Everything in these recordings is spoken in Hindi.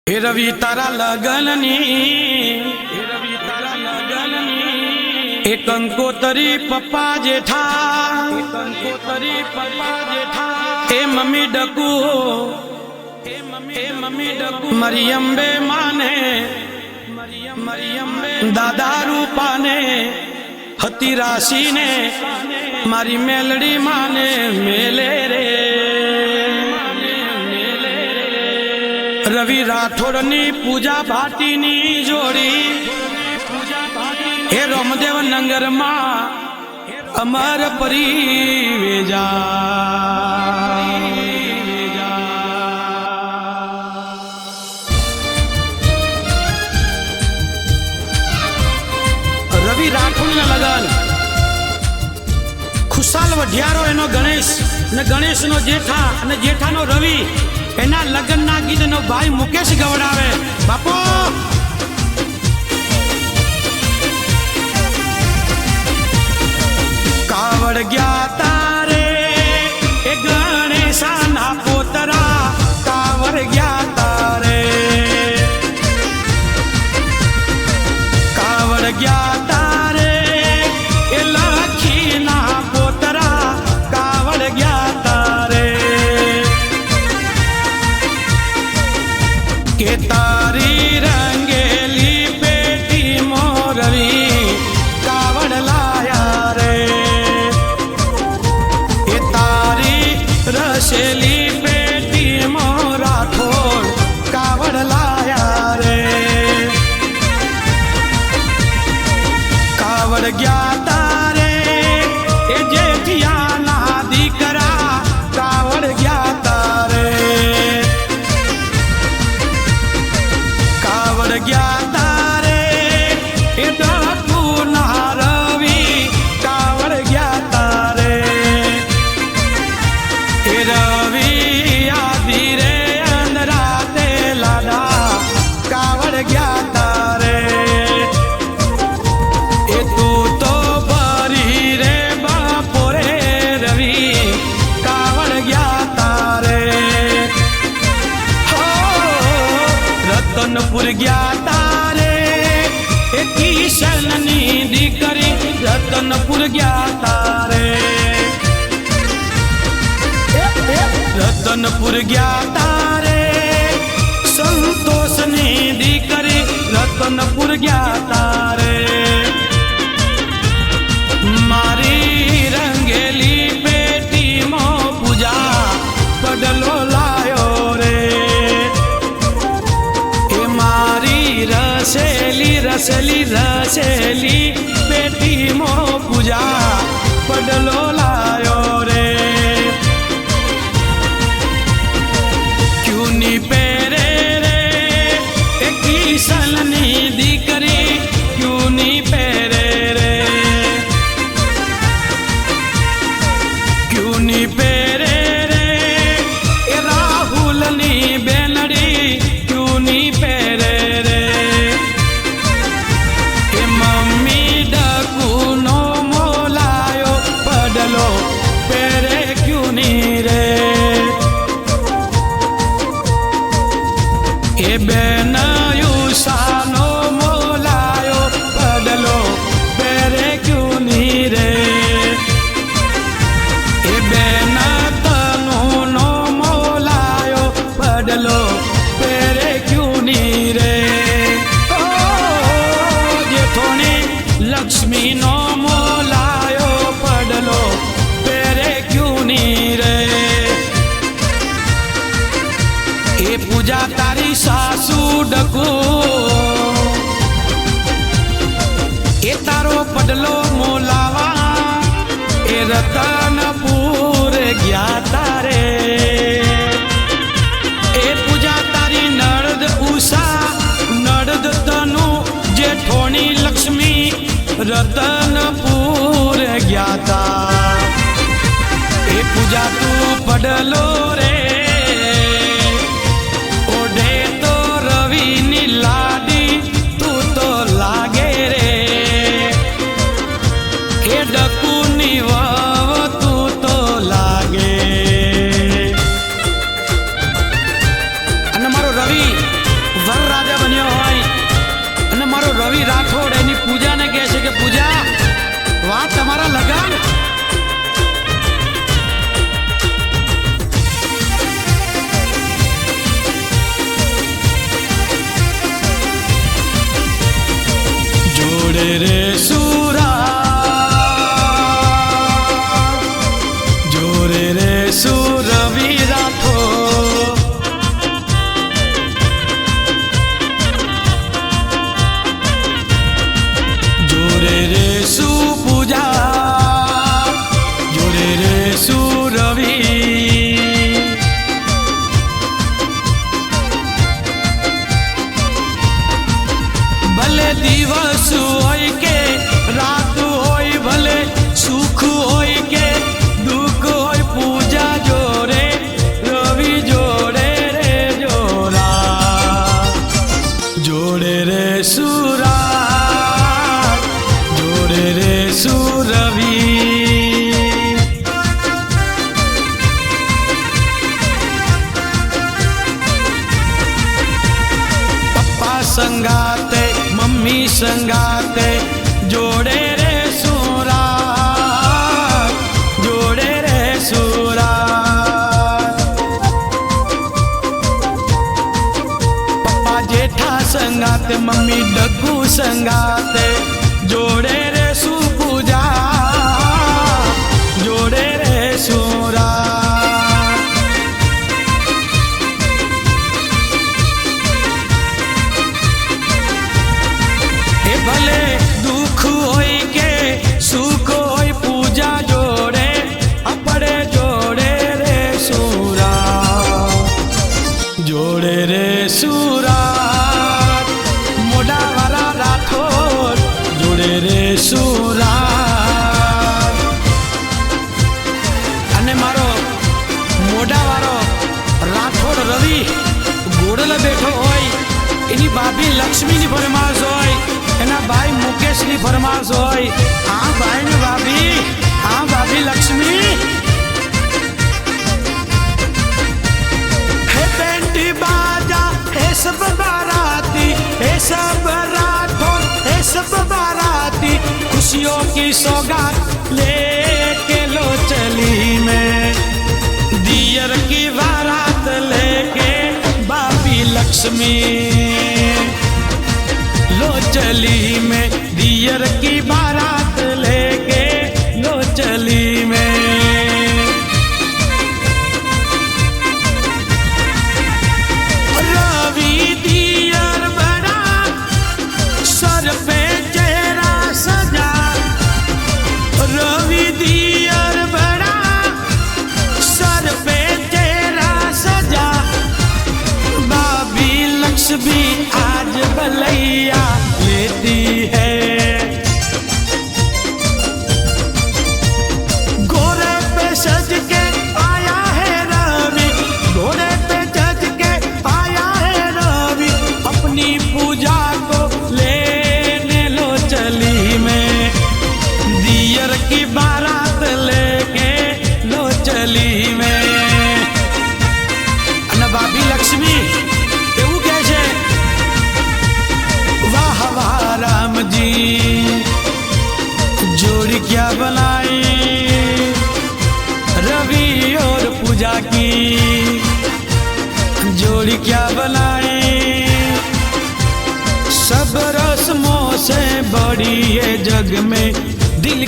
हे रवि तारा लगननी एक कंकोतरी पप्पा जेठा ए मम्मी डकू मरियम बे माने दादा रूपा ने हती राशि ने मारी मेलड़ी माने मेले रे रवि राठौड़नी पूजा भाटीनी जोड़ी हे रोमदेव नंगर मां अमर परी वेजा रवि राठौड़ ने लगन खुशाल वढियारो एनो गणेश ने गणेश नो जेठा ने जेठा नो रवि एना लगन ना गीत नो भाई मुकेश गवड़ावे बापो कावड़ गया तारे ए गणेशा ना पोतरा कावड़ गया तारे कावड़ गया तारे ए लखी ना पोतरा कावड़ गया तारे के तारी रंगेली बेटी मोरवी कावड़ लाया रे के तारी रसेली बेटी मोरा ठोड़ कावड़ लाया रे कावड़ गया तारे ए जेठिया ना दीकरा कावड़ गया तारे कावड़ गया तारे ए डाकू ना रवि कावड़ गया तारे ए रवि आदि रे अंदरा ते लाडा कावड़ गया तारे ए तू तो बरी रे बापो रे रवि कावड़ गया तारे हो रतनपुर गया तारे ए किशननी दीकरी रतनपुर गया तारे रतनपुर गया तारे संतोषनी दीकरी रतनपुर गया तारे मारी रंगेली बेटी मो पूजा पडलो लायो रे ए मारी रसेली रसेली रसेली बेटी मो पूजा पडलो लायो रे क्यों नी पेरे रे ए किशननी दीकरी क्यों नी पेरे रे क्यों नी पेरे रे ए राहुल नी बेनड़ी क्यों नी पेरे रे ए मम्मी डकू नो मोलायो पडलो पेरे क्यों नी रे ए बेनयू सानो मोलायो पडलो पेरे क्यों नी रे ए बेन तनु नो मोलायो पडलो पेरे क्यों नी रे ओ जेठोनी लक्ष्मी नो मोलायो पडलो पेरे क्यों नी रे ए पूजा तारी सासू डकू ए तारो पडलो मोलावा ए रतनपुर गया तारे ए पूजा तारी नर्द उषा नर्द तनु जेठोनी लक्ष्मी रतनपुर गया ता ए पूजा तू पडलो रे ओढ़े तो रवि नी लाडी तू तो लाग જોડે રે સુરા જોડે રે સુરવી રાઠો જોડે રે સુપૂજા જોડે રે સુરવી ભલે દિવસ હોય કે રાત હોય ભલે સુખ હોય કે દુઃખ હોય પૂજા જોડે રવિ જોડે રે જોરા જોડે રે સુરા જોડે રે સુરવી પપ્પા સંગાતે મમ્મી સંગાતે જોડે રે સુરા જોડે રે સુરા પપ્પા જેઠા સંગાતે મમ્મી ડગ્ગુ સંગાતે જોડે રે સુપૂજા જોડે રે સુરા એ ભલે દુઃખ હોય કે સુખ હોય પૂજા જોડે આપણે જોડે રે સુરા જોડે રે સુરા મોઢા વાળા રાઠોડ જોડે રે સુરા અને મારો મોઢા વાળો રાઠોડ રવિ ગોડલે બેઠો હોય એની ભાભી લક્ષ્મીની ફરમાશ હોય એના ભાઈ મુકેશની ફરમાશ હોય આ ભાઈની ભાભી આ ભાભી લક્ષ્મી है बैंडी बाजा है सब बाराती है सब राठौर है सब बाराती खुशियों की सौगात लेके लो चली में दियर की बारात लेके बाबी लक्ष्मी लो चली में दियर की बारात लेके लो चली में रवि दियर बड़ा सर पे चेहरा सजा रवि दियर बड़ा सर पे चेहरा सजा बाबी लक्ष्मी आज भलैया लेती है घोड़े पे सज के आया है रवि घोड़े पे सज के आया है रवि अपनी पूजा को लेने लो चली में दियर की बारात लेके लो चली में અને ભાભી લક્ષ્મી એવું કહે છે वाह वाह राम जी जोड़ी क्या बनाई रवि और पूजा की जोड़ी क्या बनाई सब रस्मों से बड़ी है जग में दिल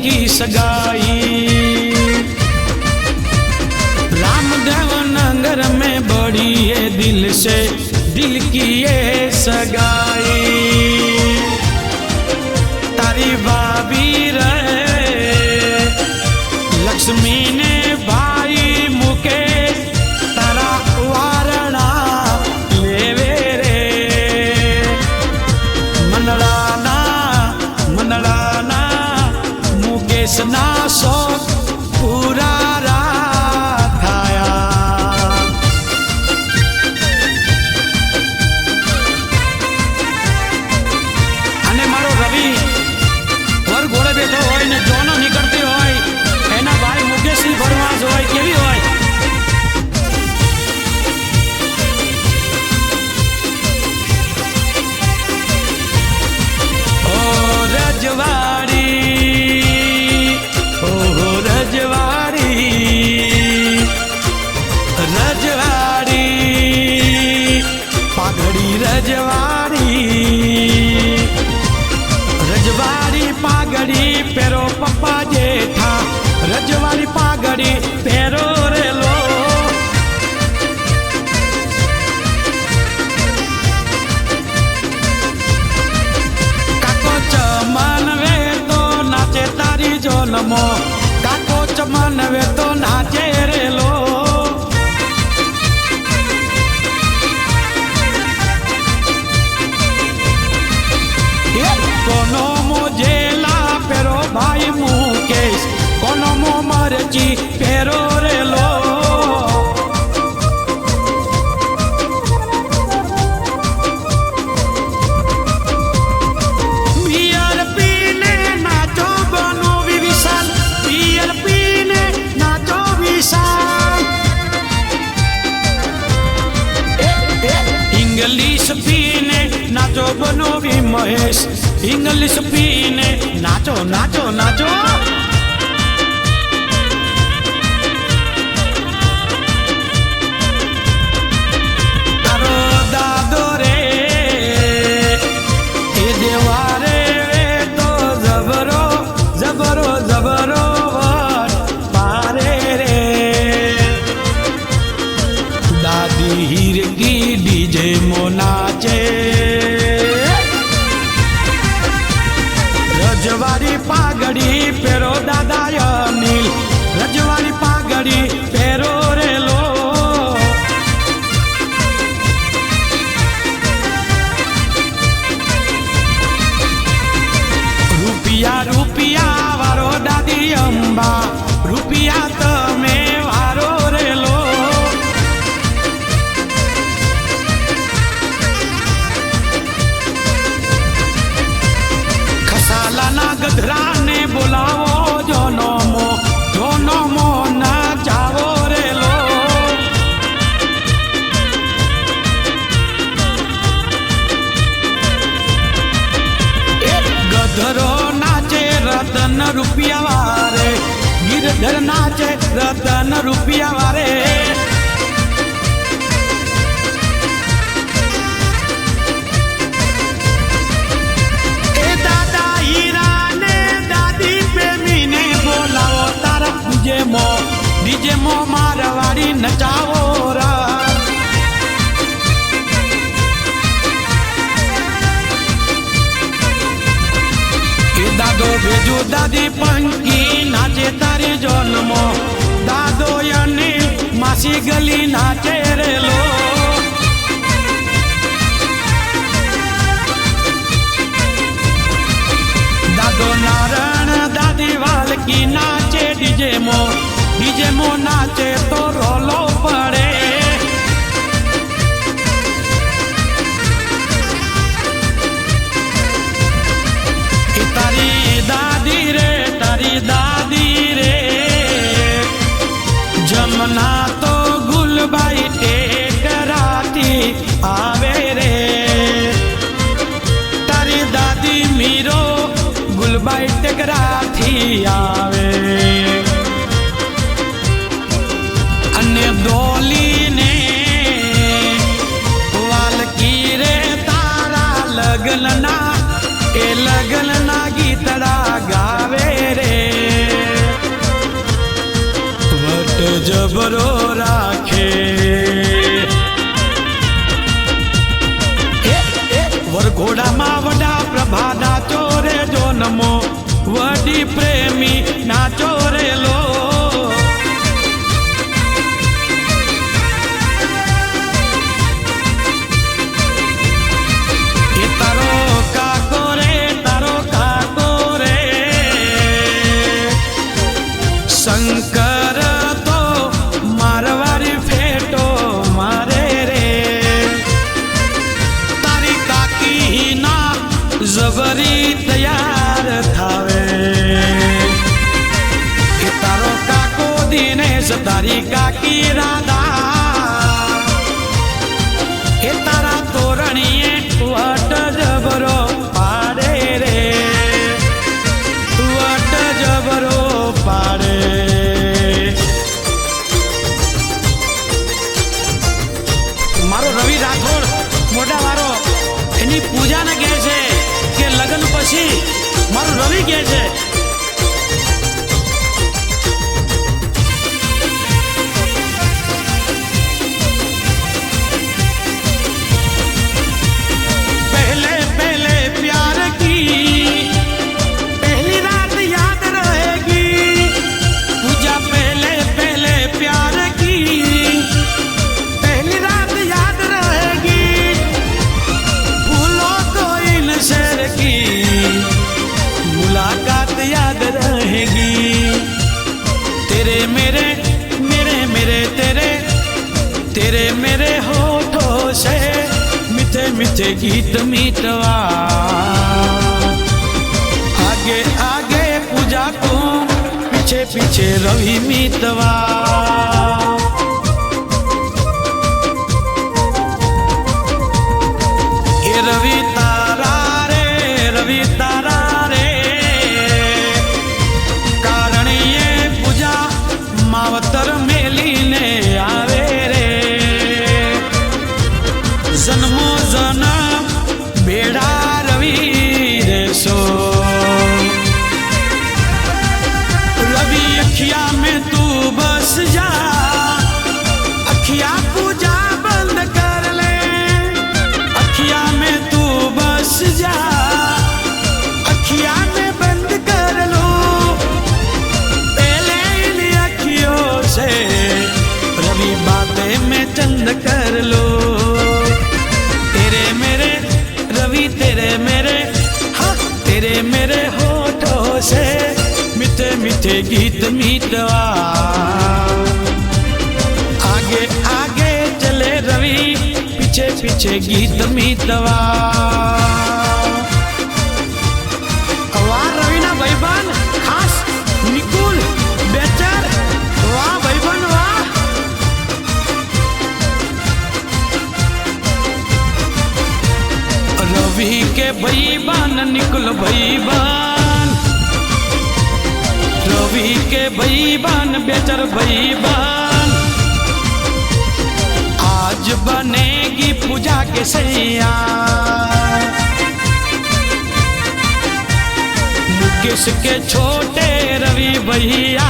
की सगाई रामदेव नगर में बड़ी है दिल से दिल की ये सगाई तारी भाभी रहे लक्ष्मी ने भाई मुकेश तारा वारणा लेवे रे मनड़ाना मुकेश ना शौक पूरा રજવાડી પાઘડી પહેરો રેલો કાકો ચમન વે તો નાચે તારી જોલમો કાકો ચમન વે તો નાચે રેલો કોનો મોજેલા પેરો ભાઈ મુકેશ કોનો મો મરચી પેરો રેલો પિયર પીને નાચો બનો વિશાલ પિયર પીને નાચો વિશાલ ઇંગ્લિશ પીને નાચો બનો મહેશ ઇંગ્લિશ પીને નાચો નાચો નાચો તારો દાદો રે એ દેવારે વે તો જબરો જબરો જબરો પારે રે દાદી હિરકી ડીજે મો નાચે રજવાડી પાઘડી પેરો દાદા અનિલ રજવાડી પાઘડી પેરો રેલો રૂપિયા રૂપિયા વારો દાદી અંબા રૂપિયા તમે વારો રેલો ખસાલાના ગધરાને બોલાવો જોનો મો ના જાવો રેલો ગધરો નાચે રતન રૂપિયા વારે ગિરધર નાચે રતન રૂપિયા વારે ડીજે મો મારવાડી નચાવો રા એ દાદો ભેજુ દાદી પંકી નાચે તારી જોનમો દાદો યને માસી ગલી નાચે રેલો દાદો નારણ દાદી વાલકી નાચે ડીજે મો નાચે તો રોલો પડે એ તારી દાદી રે જમના તો ગુલબાઈ ટેકરાતી આવે રે તારી દાદી મીરો ગુલબાઈ ટેકરાથી આવે ડોલીને વાલકી રે તારા લગ્નના એ લગ્નના ગીતડા ગાવે રે વટ જબરો રાખે વરઘોડામાં વડા પ્રભા નાચો રે જોનમો વડી પ્રેમી નાચો રેલો શંકર તો મારવાડી ફેટો મારે રે તારી કાકી ના જબરી તૈયાર થાવે એ તારો કાકો દિનેશ તારી કાકી રાધા એ તારા તોરણીએ વટ જબરો પાડે રે વટ જબરો પાડે મારો રવિ રાઠોડ મોટા વારો એની પૂજાને કહે છે કે લગ્ન પછી મારો રવિ કહે છે मीठे गीत मीतवा। आगे आगे पूजा को, पीछे पीछे रवि मीतवा। ये रवि तारा रे, रवि तारा रे, कारण ये पूजा मावतर मेली ने आवे रे। जन्मो जन्म बेड़ा रवि रे सो। रवि अखिया में तू बस जा, अखिया पूजा बंद कर ले। अखिया में तू बस जा, अखिया में बंद कर लो। पहले इन अखियों से रवि बातें में चंद कर लो। तेरे मेरे रवि, तेरे मेरे, हाँ तेरे मेरे होठों से मीठे मीठे गीत मीतवा। आगे आगे चले रवि, पीछे पीछे गीत मीतवा। वाह रवि ना भाईबंद, खास निकुल बेचर, वाह भाईबंद वाह। रवि के भाईबंद निकुल भाईबंद, रवि के भाईबंद बेचर भाईबंद। आज बनेगी पूजा के सैया। मुकेश के छोटे रवि भैया,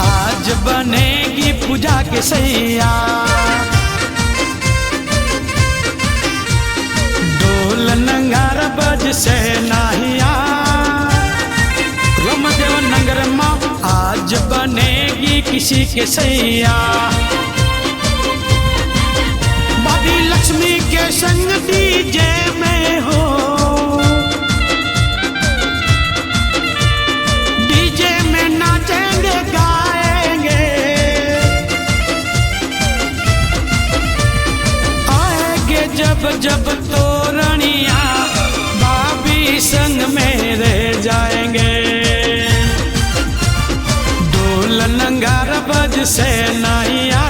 आज बनेगी पूजा के सैया। ढोल नंगार बज से नाहिया, रमदेव नगर माँ आज बनेगी किसी के सैया। भाभी लक्ष्मी के संग डीजे में हो, डीजे में नाचेंगे गाएंगे। आएंगे जब जब तोरणिया, भाभी संग में रह जाएंगे। ढोल नंगार बज से नाहिया,